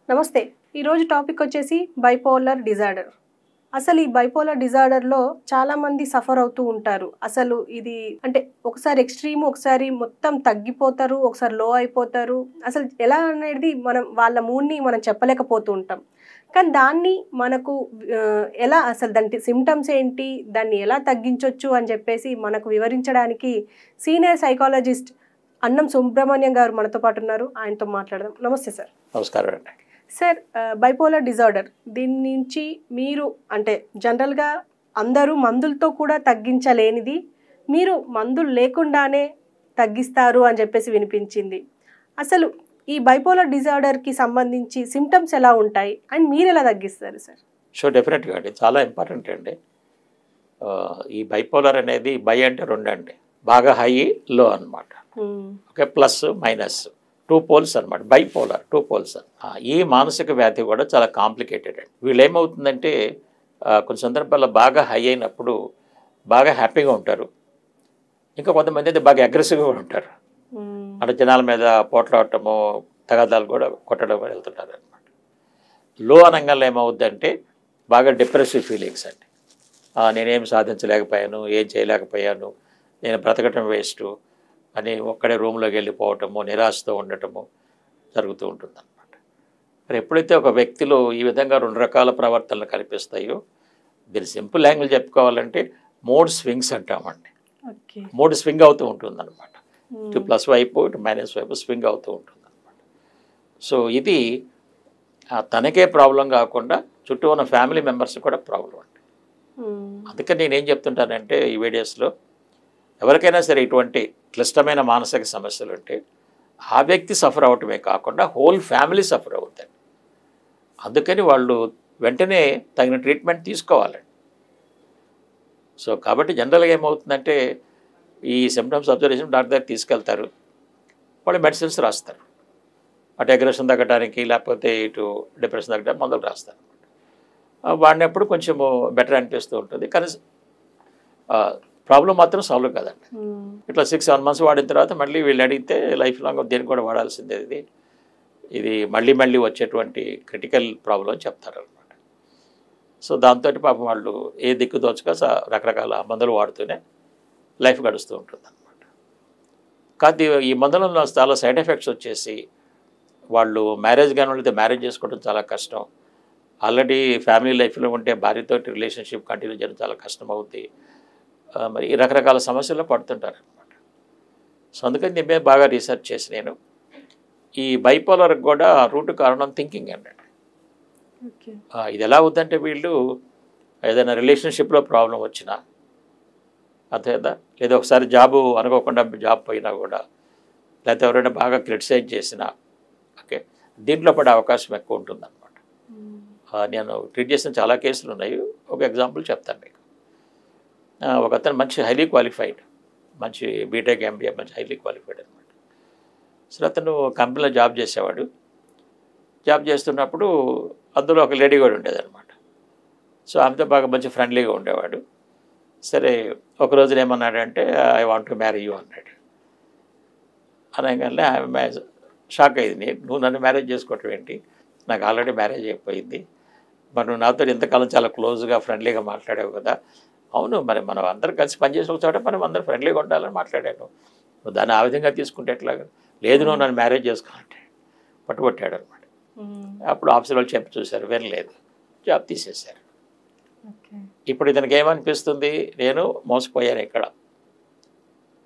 నమస్తే. ఈరోజు టాపిక్ వచ్చేసి బైపోలర్ డిజార్డర్. అసలు ఈ బైపోలర్ డిజార్డర్‌లో చాలామంది సఫర్ అవుతూ ఉంటారు. అసలు ఇది అంటే ఒకసారి ఎక్స్‌ట్రీమ్, ఒకసారి మొత్తం తగ్గిపోతారు, ఒకసారి లో అయిపోతారు. అసలు ఎలా అనేది వాళ్ళ మూడ్‌ని మనం చెప్పలేకపోతూ ఉంటాం. కానీ దాన్ని మనకు ఎలా అసలు దాని సింప్టమ్స్ ఏంటి? దాన్ని ఎలా తగ్గించొచ్చు అని చెప్పేసి మనకు వివరించడానికి సీనియర్ సైకాలజిస్ట్ అన్నం సుబ్రహ్మణ్యం గారు మనతో పాటు ఉన్నారు. ఆయనతో మాట్లాడదాం. నమస్తే సార్. నమస్కారం అండి. సార్, బైపోలర్ డిజార్డర్ దీని నుంచి మీరు అంటే జనరల్‌గా అందరూ మందులతో కూడా తగ్గించలేనిది, మీరు మందులు లేకుండానే తగ్గిస్తారు అని చెప్పేసి వినిపించింది. అసలు ఈ బైపోలర్ డిజార్డర్‌కి సంబంధించి సింప్టమ్స్ ఎలా ఉంటాయి? అండ్ మీరెలా తగ్గిస్తారు సార్? డెఫినెట్‌గా అండి. చాలా ఇంపార్టెంట్ అండి. ఈ బైపోలర్ అనేది అంటే 2 అండి. బాగా హై, లో అన్నమాట. ఓకే. ప్లస్, మైనస్ 2 పోల్స్ అనమాట. Bipolar 2 poles. ఈ మానసిక వ్యాధి కూడా చాలా కాంప్లికేటెడ్ అండి. వీళ్ళు ఏమవుతుందంటే కొన్ని సందర్భాల్లో బాగా హై అయినప్పుడు బాగా హ్యాపీగా ఉంటారు. ఇంకా కొంతమంది అయితే బాగా అగ్రెసివ్గా ఉంటారు. అంటే జనాల మీద పోట్లాడటము, తగాదాలు కూడా కొట్టడం వెళ్తుంటారు అనమాట. లో అనగానే ఏమవుద్దంటే బాగా డిప్రెసివ్ ఫీలింగ్స్ అండి. నేనేం సాధించలేకపోయాను, ఏం చేయలేకపోయాను, నేను బ్రతకటం వేస్ట్ అని ఒక్కడే రూమ్లోకి వెళ్ళిపోవటము, నిరాశతో ఉండటము జరుగుతూ ఉంటుందన్నమాట. మరి ఎప్పుడైతే ఒక వ్యక్తిలో ఈ విధంగా 2 రకాల ప్రవర్తనలు కనిపిస్తాయో, దీని సింపుల్ లాంగ్వేజ్ చెప్పుకోవాలంటే మూడ్ స్వింగ్స్ అంటామండి. మూడ్ స్వింగ్ అవుతూ ఉంటుందన్నమాట. ఇటు ప్లస్ వైపు, ఇటు మైనస్ వైపు స్వింగ్ అవుతూ ఉంటుందన్నమాట. సో ఇది తనకే ప్రాబ్లం కాకుండా చుట్టూ ఉన్న ఫ్యామిలీ మెంబర్స్ కూడా ప్రాబ్లం అండి. అందుకని నేనేం చెప్తుంటానంటే ఈ వీడియోస్లో, ఎవరికైనా సరే ఇటువంటి క్లిష్టమైన మానసిక సమస్యలు ఉంటే ఆ వ్యక్తి సఫర్ అవటమే కాకుండా హోల్ ఫ్యామిలీ సఫర్ అవుతుంది. అందుకని వాళ్ళు వెంటనే తగిన ట్రీట్మెంట్ తీసుకోవాలండి. సో కాబట్టి జనరల్గా ఏమవుతుందంటే ఈ సిమ్టమ్స్ అబ్జర్వేషన్ డాక్టర్ దగ్గర తీసుకెళ్తారు, వాళ్ళు మెడిసిన్స్ రాస్తారు. అటు అగ్రెషన్ తగ్గడానికి, లేకపోతే ఇటు డిప్రెషన్ తగ్గడానికి మందులు రాస్తారు. వాడినప్పుడు కొంచెము బెటర్ అనిపిస్తూ ఉంటుంది. కానీ ప్రాబ్లం మాత్రం సాల్వ్ కాదండి. ఇట్లా 6-7 months వాడిన తర్వాత మళ్ళీ వీళ్ళు అడిగితే లైఫ్ లాంగ్ దేనికి కూడా వాడాల్సిందే, ఇది మళ్ళీ మళ్ళీ వచ్చేటువంటి క్రిటికల్ ప్రాబ్లం అని చెప్తారనమాట. సో దాంతో పాపం వాళ్ళు ఏ దిక్కు దోచక రకరకాల మందులు వాడుతూనే లైఫ్ గడుస్తూ ఉంటుంది అనమాట. కాదు ఈ మందులలో చాలా సైడ్ ఎఫెక్ట్స్ వచ్చేసి వాళ్ళు మ్యారేజ్ కానీ అయితే మ్యారేజ్ చేసుకోవడం చాలా కష్టం. ఆల్రెడీ ఫ్యామిలీ లైఫ్లో ఉంటే భార్యతో రిలేషన్షిప్ కంటిన్యూ చేయడం చాలా కష్టం అవుతుంది. మరి ఈ రకరకాల సమస్యల్లో పడుతుంటారనమాట. సో అందుకని దీని మీద బాగా రీసెర్చ్ చేసి నేను ఈ బైపోలర్కి కూడా రూట్ కారణం థింకింగ్ అండి. ఇది ఎలా అవుతుందంటే వీళ్ళు ఏదైనా రిలేషన్షిప్లో ప్రాబ్లం వచ్చినా, అదేదా లేదా ఒకసారి జాబు అనుకోకుండా జాబ్ పోయినా కూడా, లేకపోతే ఎవరైనా బాగా క్రిటిసైజ్ చేసినా, ఓకే, దీంట్లో పడే అవకాశం ఎక్కువ ఉంటుందన్నమాట. నేను ట్రీట్ చేసిన చాలా కేసులు ఉన్నాయి. ఒక ఎగ్జాంపుల్ చెప్తాను మీకు. ఒక అతను మంచి హైలీ క్వాలిఫైడ్, మంచి బీటెక్ ఎంబీఏ, మంచి హైలీ క్వాలిఫైడ్ అనమాట. సో అతను కంపెనీలో జాబ్ చేసేవాడు. జాబ్ చేస్తున్నప్పుడు అందులో ఒక లేడీ కూడా ఉండేదన్నమాట. సో ఆమెతో బాగా మంచి ఫ్రెండ్లీగా ఉండేవాడు. సరే ఒక రోజున ఏమన్నాడంటే, I want to marry you అన్నాడు. అనగానే ఆమె షాక్ అయింది. నువ్వు నన్ను మ్యారేజ్ చేసుకోవటం ఏంటి, నాకు ఆల్రెడీ మ్యారేజ్ అయిపోయింది, మరి నువ్వు నాతో ఇంతకాలం చాలా క్లోజ్గా ఫ్రెండ్లీగా మాట్లాడావు కదా. అవును, మరి మనం అందరం కలిసి పనిచేసిన ఒక చోట మనం అందరం ఫ్రెండ్లీగా ఉండాలని మాట్లాడాను, నువ్వు దాన్ని ఆ విధంగా తీసుకుంటే ఎట్లాగా, లేదు నువ్వు నన్ను మ్యారేజ్ చేసుకోవాలంటే పట్టుబట్టాడు అనమాట. అప్పుడు ఆఫీసర్ వాళ్ళు చెప్పి చూశారు, వినలేదు, జాబ్ తీసేశారు. ఇప్పుడు ఇతనికి ఏమనిపిస్తుంది, నేను మోసపోయాను ఇక్కడ,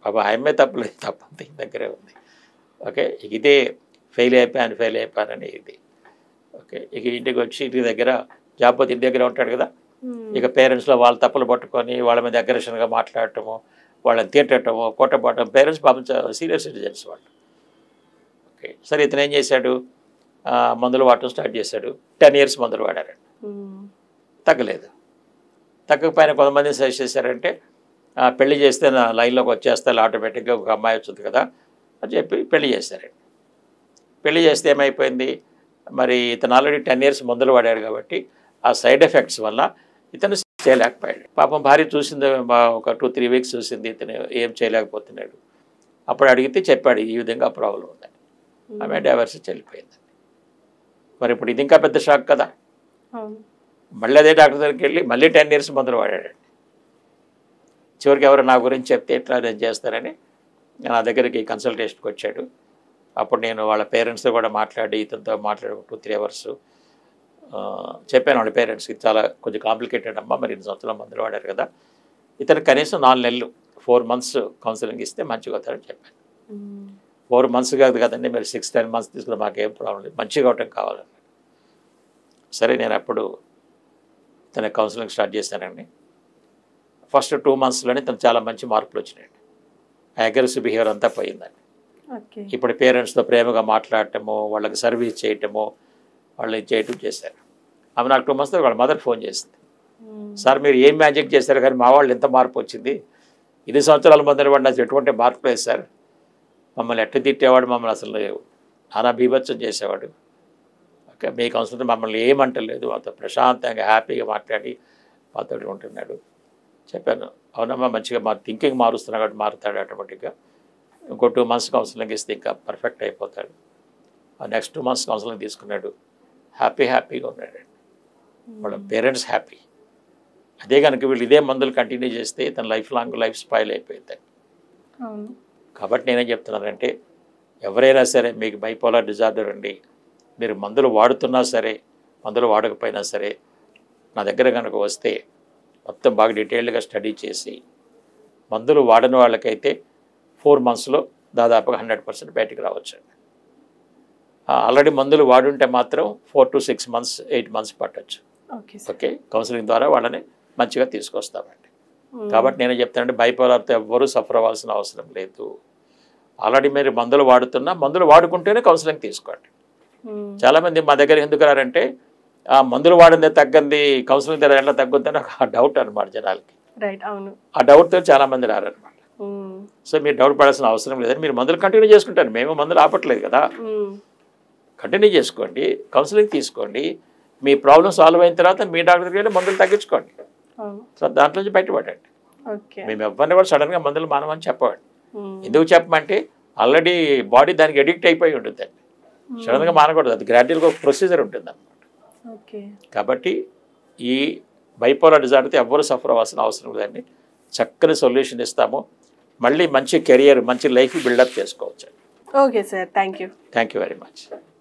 పాప ఆయమ్మే తప్పలేదు, తప్పంత ఇంటి దగ్గరే ఉంది. ఓకే, ఇదే ఫెయిల్ అయిపోయానని ఇది. ఓకే, ఇక ఇంటికి వచ్చి ఇంటి దగ్గర జాబ్ పోతే ఇంటి దగ్గర ఉంటాడు కదా, ఇక పేరెంట్స్లో వాళ్ళ తప్పులు పట్టుకొని వాళ్ళ మీద అగ్రెషన్గా మాట్లాడటము, వాళ్ళని తిట్టడము, కొట్టబడటం. పేరెంట్స్ పాపం సీనియర్ సిటిజన్స్ వాళ్ళు. ఓకే, సరే ఇతను ఏం చేశాడు, మందులు వాడటం స్టార్ట్ చేశాడు. 10 years మందులు వాడారండి, తగ్గలేదు. తగ్గకపోయినా కొంతమంది సజెస్ట్ చేశారంటే, పెళ్లి చేస్తే నా లైన్లోకి వచ్చేస్తే ఆటోమేటిక్గా ఒక అమ్మాయి వచ్చింది కదా అని చెప్పి పెళ్లి చేశారండి. పెళ్లి చేస్తే ఏమైపోయింది, మరి ఇతను ఆల్రెడీ 10 years మందులు వాడాడు కాబట్టి ఆ సైడ్ ఎఫెక్ట్స్ వల్ల ఇతను చేయలేకపోయాడు. పాపం భార్య చూసింది, ఒక 2-3 weeks చూసింది, ఇతను ఏం చేయలేకపోతున్నాడు. అప్పుడు అడిగితే చెప్పాడు ఈ విధంగా ప్రాబ్లం ఉందని. ఆమె డైవర్స్ వెళ్ళిపోయిందండి. మరి ఇప్పుడు ఇది ఇంకా పెద్ద షాక్ కదా. అవును. మళ్ళీ అదే డాక్టర్ దగ్గరికి వెళ్ళి మళ్ళీ 10 years మందులు వాడాడు. చివరికి ఎవరు నా గురించి చెప్తే ఎట్లా నేను చేస్తారని నా దగ్గరికి కన్సల్టేషన్కి వచ్చాడు. అప్పుడు నేను వాళ్ళ పేరెంట్స్తో కూడా మాట్లాడి ఇతనితో మాట్లాడి 2-3 hours చెప్పాను వాళ్ళ పేరెంట్స్కి, చాలా కొంచెం కాంప్లికేటెడ్ అమ్మా, మరి 2 సంవత్సరాల మందులు వాడారు కదా, ఇతను కనీసం 4 నెలలు 4 months కౌన్సిలింగ్ ఇస్తే మంచిగా అవుతారని చెప్పాను. 4 months కాదు కదండి, మీరు 6-10 months తీసుకున్న మాకేం ప్రాబ్లం లేదు, మంచిగా అవటం కావాలన్నాడు. సరే నేను అప్పుడు తన కౌన్సిలింగ్ స్టార్ట్ చేశానండి. ఫస్ట్ 2 monthsలోనే తను చాలా మంచి మార్పులు వచ్చినాయండి. ఆ అగ్రెసివ్ బిహేవియర్ అంతా పోయిందండి. ఇప్పుడు పేరెంట్స్తో ప్రేమగా మాట్లాడటము, వాళ్ళకి సర్వీస్ చేయటము, వాళ్ళు చేయటం చేశారు. ఆమె నాకు 2 months వాళ్ళ మదర్ ఫోన్ చేసింది, సార్ మీరు ఏం మ్యాజిక్ చేశారు కానీ మా వాళ్ళు ఎంత మార్పు వచ్చింది, 2 సంవత్సరాల మందులు వాడిన ఎటువంటి మార్పు లేదు సార్, మమ్మల్ని ఎట్ట తిట్టేవాడు, మమ్మల్ని అసలు నానా బీభత్సం చేసేవాడు, ఓకే మీ కౌన్సిలర్ మమ్మల్ని ఏమంటలేదు, మాతో ప్రశాంతంగా హ్యాపీగా మాట్లాడి మాతో ఉంటున్నాడు. చెప్పాను అవునమ్మా, మంచిగా మా థింకింగ్ మారుస్తున్నా కాబట్టి మారుతాడు ఆటోమేటిక్గా, ఇంకో 2 months కౌన్సిలింగ్ ఇస్తే ఇంకా పర్ఫెక్ట్ అయిపోతాడు. ఆ నెక్స్ట్ 2 months కౌన్సిలింగ్ తీసుకున్నాడు, హ్యాపీగా ఉన్నాడు. వాళ్ళ పేరెంట్స్ హ్యాపీ. అదే కనుక వీళ్ళు ఇదే మందులు కంటిన్యూ చేస్తే తన లైఫ్ స్పాయిల్ అయిపోయింది. కాబట్టి నేనేం చెప్తున్నానంటే, ఎవరైనా సరే మీకు బైపోలార్ డిజార్డర్ అండి, మీరు మందులు వాడుతున్నా సరే మందులు వాడకపోయినా సరే నా దగ్గర కనుక వస్తే మొత్తం బాగా డీటెయిల్డ్గా స్టడీ చేసి, మందులు వాడని వాళ్ళకైతే 4 monthsలో దాదాపుగా 100% బయటికి రావచ్చండి. ఆల్రెడీ మందులు వాడుంటే మాత్రం 4 to 6 months 8 months పట్టచ్చు. ఓకే కౌన్సిలింగ్ ద్వారా వాళ్ళని మంచిగా తీసుకొస్తామండి. కాబట్టి నేను చెప్తానంటే బైపోలార్తో ఎవ్వరూ సఫర్ అవ్వాల్సిన అవసరం లేదు. ఆల్రెడీ మీరు మందులు వాడుతున్నా మందులు వాడుకుంటేనే కౌన్సిలింగ్ తీసుకోండి. చాలామంది మా దగ్గర ఎందుకు రారంటే, ఆ మందులు వాడిందే తగ్గింది కౌన్సిలింగ్ ద్వారా ఎట్లా తగ్గుద్దని ఒక డౌట్ అనమాట జనాలకి. ఆ డౌట్తో చాలామంది రారనమాట. సో మీరు డౌట్ పడాల్సిన అవసరం లేదని, మీరు మందులు కంటిన్యూ చేసుకుంటారు, మేము మందులు ఆపట్లేదు కదా, కంటిన్యూ చేసుకోండి, కౌన్సిలింగ్ తీసుకోండి, మీ ప్రాబ్లం సాల్వ్ అయిన తర్వాత మీ డాక్టర్ దగ్గర మందులు తగ్గించుకోండి. సో దాంట్లో నుంచి బయటపడండి. మేము ఎవరిని కూడా సడన్గా మందులు మానమని చెప్పండి. ఎందుకు చెప్పమంటే ఆల్రెడీ బాడీ దానికి అడిక్ట్ అయిపోయి ఉంటుందండి, సడన్గా మానకూడదు, అది గ్రాడ్యువల్గా ఒక ప్రొసీజర్ ఉంటుంది అన్నమాట. కాబట్టి ఈ బైపోలార్ డిజార్డర్తో ఎవ్వరూ సఫర్ అవ్వాల్సిన అవసరం లేదండి. చక్కని సొల్యూషన్ ఇస్తాము, మళ్ళీ మంచి కెరియర్ మంచి లైఫ్ బిల్డప్ చేసుకోవచ్చు. Okay sir, thank you very much.